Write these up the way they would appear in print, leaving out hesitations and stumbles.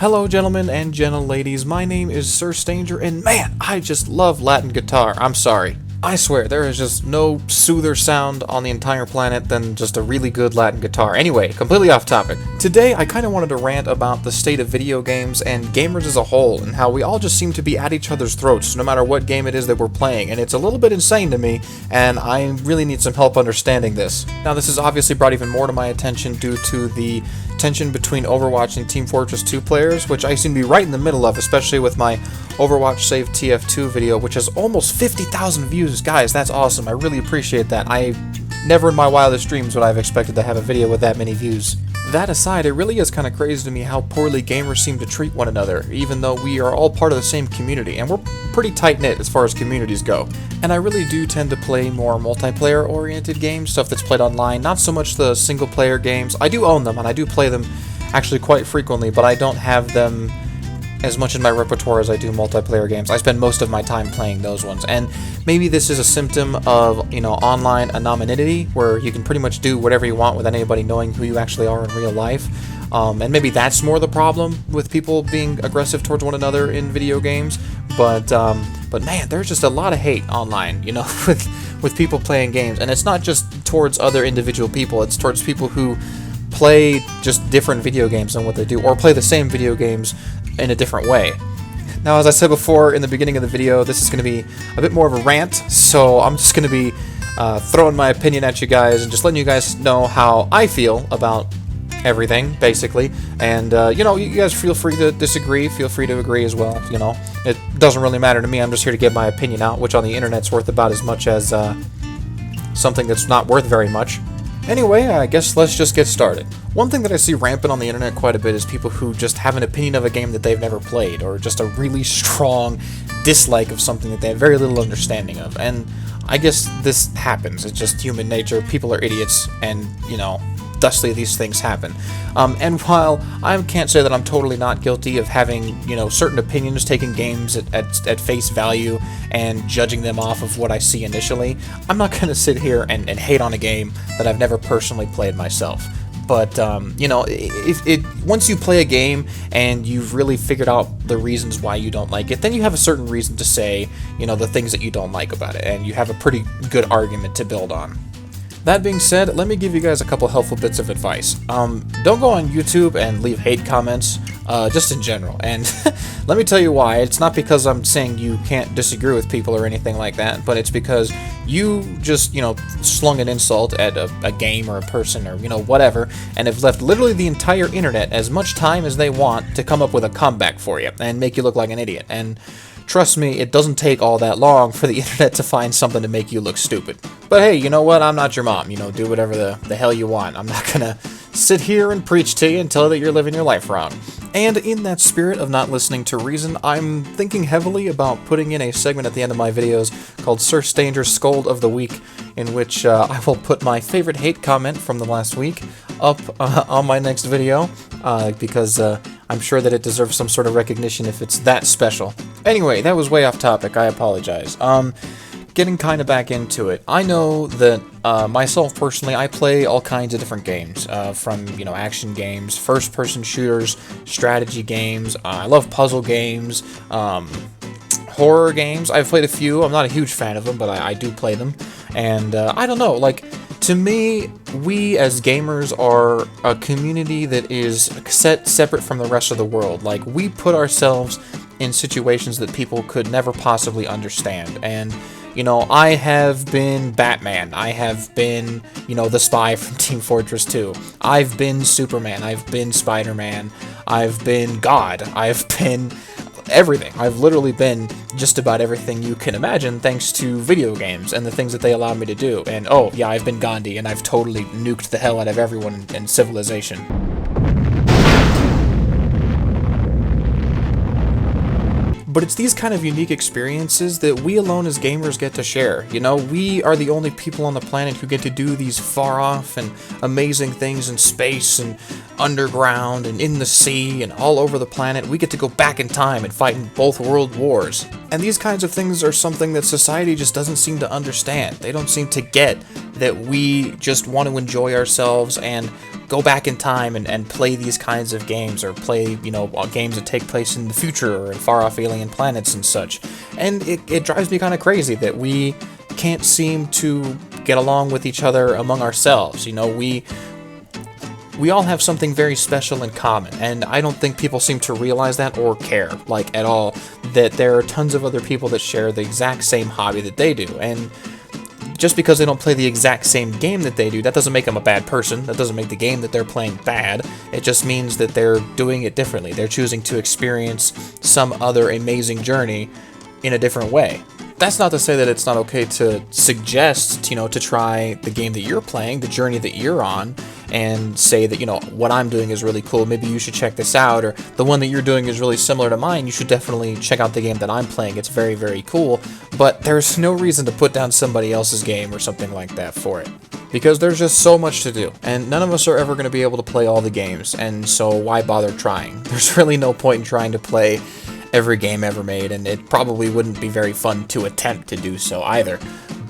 Hello gentlemen and gentleladies, my name is Sir Stanger, and man, I just love Latin guitar. I'm sorry. I swear, there is just no soother sound on the entire planet than just a really good Latin guitar. Anyway, completely off topic. Today, I kind of wanted to rant about the state of video games and gamers as a whole, and how we all just seem to be at each other's throats no matter what game it is that we're playing, and it's a little bit insane to me, and I really need some help understanding this. Now, this has obviously brought even more to my attention due to the tension between Overwatch and Team Fortress 2 players, which I seem to be right in the middle of, especially with my Overwatch Save TF2 video, which has almost 50,000 views. Guys, that's awesome. I really appreciate that. I never in my wildest dreams would I have expected to have a video with that many views. That aside, it really is kind of crazy to me how poorly gamers seem to treat one another, even though we are all part of the same community, and we're pretty tight-knit as far as communities go. And I really do tend to play more multiplayer-oriented games, stuff that's played online, not so much the single-player games. I do own them, and I do play them actually quite frequently, but I don't have them as much in my repertoire as I do multiplayer games. I spend most of my time playing those ones, and maybe this is a symptom of, online anonymity, where you can pretty much do whatever you want without anybody knowing who you actually are in real life. And maybe that's more the problem with people being aggressive towards one another in video games. But man, there's just a lot of hate online, with people playing games, and it's not just towards other individual people. It's towards people who play just different video games than what they do, or play the same video games in a different way. Now, as I said before in the beginning of the video, this is going to be a bit more of a rant, so I'm just going to be throwing my opinion at you guys and just letting you guys know how I feel about everything, basically. And, you guys feel free to disagree, feel free to agree as well, It doesn't really matter to me, I'm just here to get my opinion out, which on the internet's worth about as much as something that's not worth very much. Anyway, I guess let's just get started. One thing that I see rampant on the internet quite a bit is people who just have an opinion of a game that they've never played, or just a really strong dislike of something that they have very little understanding of. And I guess this happens. It's just human nature. People are idiots, and, thusly these things happen. And while I can't say that I'm totally not guilty of having, certain opinions, taking games at face value and judging them off of what I see initially, I'm not going to sit here and hate on a game that I've never personally played myself. But, once you play a game and you've really figured out the reasons why you don't like it, then you have a certain reason to say, the things that you don't like about it, and you have a pretty good argument to build on. That being said, let me give you guys a couple helpful bits of advice. Don't go on YouTube and leave hate comments, just in general. And let me tell you why. It's not because I'm saying you can't disagree with people or anything like that, but it's because you just, slung an insult at a game or a person or, whatever, and have left literally the entire internet as much time as they want to come up with a comeback for you and make you look like an idiot. And trust me, it doesn't take all that long for the internet to find something to make you look stupid. But hey, you know what? I'm not your mom. Do whatever the hell you want. I'm not gonna sit here and preach to you and tell you that you're living your life wrong. And in that spirit of not listening to reason, I'm thinking heavily about putting in a segment at the end of my videos called Sir Stanger's Scold of the Week, in which I will put my favorite hate comment from the last week up on my next video, because I'm sure that it deserves some sort of recognition if it's that special. Anyway, that was way off topic, I apologize. Getting kind of back into it, I know that myself personally, I play all kinds of different games, from, action games, first-person shooters, strategy games, I love puzzle games, horror games. I've played a few. I'm not a huge fan of them, but I do play them. And I don't know, to me, we as gamers are a community that is separate from the rest of the world. We put ourselves in situations that people could never possibly understand. And, I have been Batman. I have been, the spy from Team Fortress 2. I've been Superman. I've been Spider-Man. I've been God. I've been everything. I've literally been just about everything you can imagine thanks to video games and the things that they allow me to do. And oh yeah, I've been Gandhi, and I've totally nuked the hell out of everyone in civilization. But it's these kind of unique experiences that we alone as gamers get to share. We are the only people on the planet who get to do these far-off and amazing things in space and underground and in the sea and all over the planet. We get to go back in time and fight in both world wars. And these kinds of things are something that society just doesn't seem to understand. They don't seem to get that we just want to enjoy ourselves and go back in time and play these kinds of games, or play, games that take place in the future or in far-off alien planets and such. And it drives me kind of crazy that we can't seem to get along with each other among ourselves. We all have something very special in common, and I don't think people seem to realize that or care, like, at all, that there are tons of other people that share the exact same hobby that they do. And just because they don't play the exact same game that they do, that doesn't make them a bad person. That doesn't make the game that they're playing bad. It just means that they're doing it differently. They're choosing to experience some other amazing journey in a different way. That's not to say that it's not okay to suggest, to try the game that you're playing, the journey that you're on, and say that, what I'm doing is really cool, maybe you should check this out, or the one that you're doing is really similar to mine, you should definitely check out the game that I'm playing, it's very, very cool. But there's no reason to put down somebody else's game or something like that for it, because there's just so much to do, and none of us are ever going to be able to play all the games, and so why bother trying? There's really no point in trying to play every game ever made, and it probably wouldn't be very fun to attempt to do so either.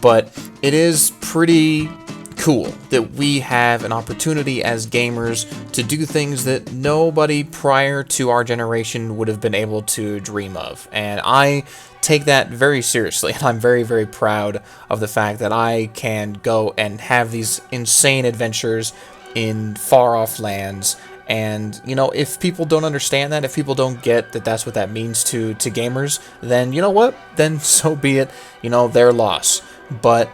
But it is pretty cool that we have an opportunity as gamers to do things that nobody prior to our generation would have been able to dream of. And I take that very seriously, and I'm very, very proud of the fact that I can go and have these insane adventures in far-off lands. And, if people don't understand that, if people don't get that that's what that means to gamers, then you know what? Then so be it, their loss. But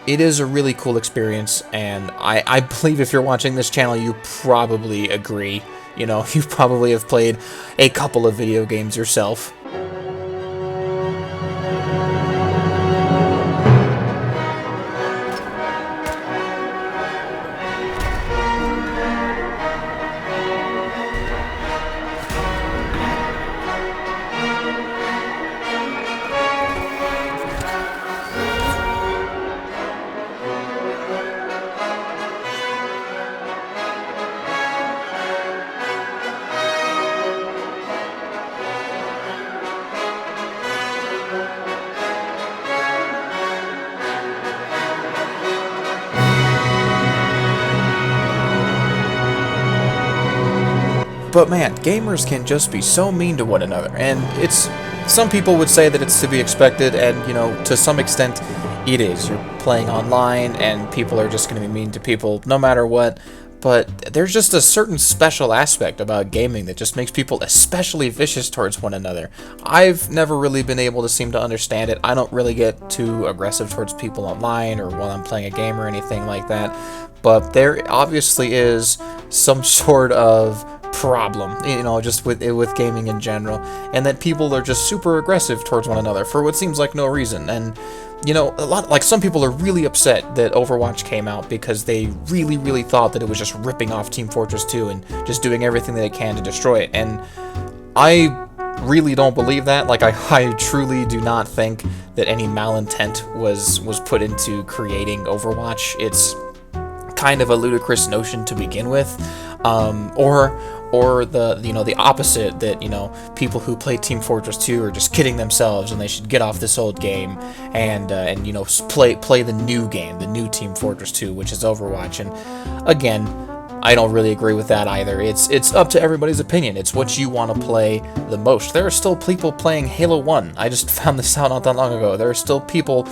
it is a really cool experience, and I believe if you're watching this channel, you probably agree. You probably have played a couple of video games yourself. But man, gamers can just be so mean to one another, and some people would say that it's to be expected, and to some extent it is. You're playing online and people are just going to be mean to people no matter what. But there's just a certain special aspect about gaming that just makes people especially vicious towards one another. I've never really been able to seem to understand it. I don't really get too aggressive towards people online or while I'm playing a game or anything like that. But there obviously is some sort of problem, just with gaming in general, and that people are just super aggressive towards one another for what seems like no reason. And some people are really upset that Overwatch came out because they really, really thought that it was just ripping off Team Fortress 2 and just doing everything that it can to destroy it. And I really don't believe that. I truly do not think that any malintent was put into creating Overwatch. It's kind of a ludicrous notion to begin with, or the opposite, that people who play Team Fortress 2 are just kidding themselves and they should get off this old game and play the new game, the new Team Fortress 2, which is Overwatch. And again, I don't really agree with that either. It's up to everybody's opinion. It's what you want to play the most. There are still people playing Halo 1. I just found this out not that long ago. There are still people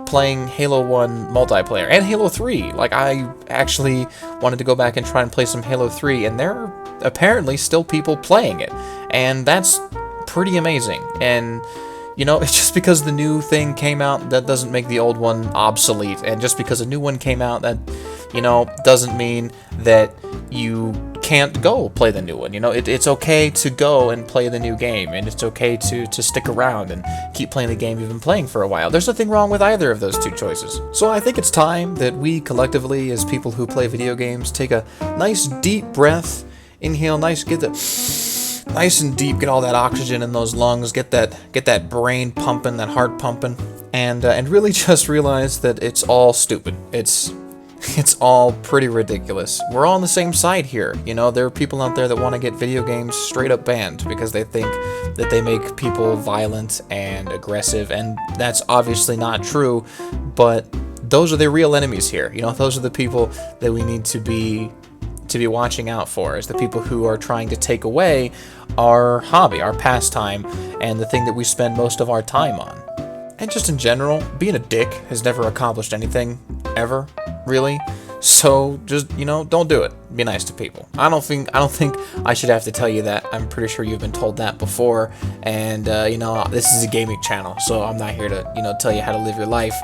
playing Halo 1 multiplayer and Halo 3. I actually wanted to go back and try and play some Halo 3, and there are apparently still people playing it, and that's pretty amazing. And it's just because the new thing came out, that doesn't make the old one obsolete, and just because a new one came out, that doesn't mean that you can't go play the new one. It's okay to go and play the new game, and it's okay to stick around and keep playing the game you've been playing for a while. There's nothing wrong with either of those two choices. So I think it's time that we collectively, as people who play video games, take a nice deep breath, inhale get nice and deep, get all that oxygen in those lungs, get that brain pumping, that heart pumping, and really just realize that it's all stupid. It's all pretty ridiculous. We're all on the same side here. There are people out there that want to get video games straight up banned because they think that they make people violent and aggressive, and that's obviously not true, but those are the real enemies here. Those are the people that we need to to be watching out for, is the people who are trying to take away our hobby, our pastime, and the thing that we spend most of our time on. And just in general, being a dick has never accomplished anything, ever, really. So just, don't do it. Be nice to people. I don't think I should have to tell you that. I'm pretty sure you've been told that before. And this is a gaming channel, so I'm not here to, tell you how to live your life.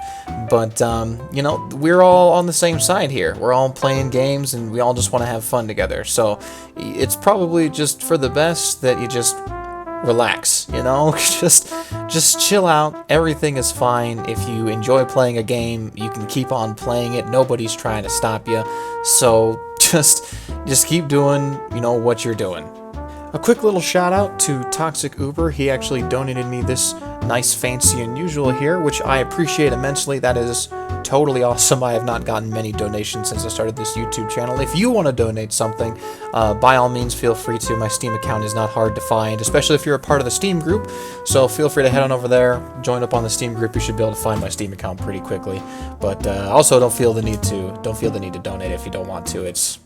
But we're all on the same side here. We're all playing games, and we all just want to have fun together. So it's probably just for the best that you just relax, just chill out. Everything is fine. If you enjoy playing a game, you can keep on playing it. Nobody's trying to stop you. So just keep doing, what you're doing. A quick little shout out to Toxic Uber. He actually donated me this nice, fancy, unusual here, which I appreciate immensely. That is totally awesome. I have not gotten many donations since I started this YouTube channel. If you want to donate something, by all means, feel free to. My Steam account is not hard to find, especially if you're a part of the Steam group. So feel free to head on over there, join up on the Steam group. You should be able to find my Steam account pretty quickly. But also, don't feel the need to donate if you don't want to. It's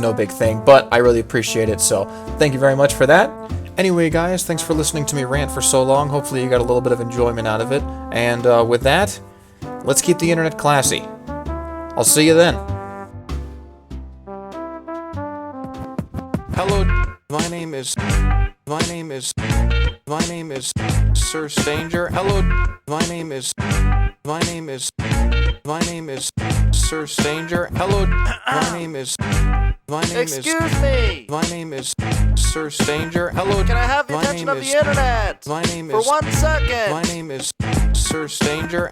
no big thing, but I really appreciate it. So thank you very much for that. Anyway, guys, thanks for listening to me rant for so long. Hopefully you got a little bit of enjoyment out of it. And with that, let's keep the internet classy. I'll see you then. Hello, my name is Sir Stanger. Hello, my name is Sir Stanger. Hello, my name is Excuse me! My name is Sir Stanger. Hello, Can I have the attention of the internet? My name For is 1 second! My name is Sir Stanger.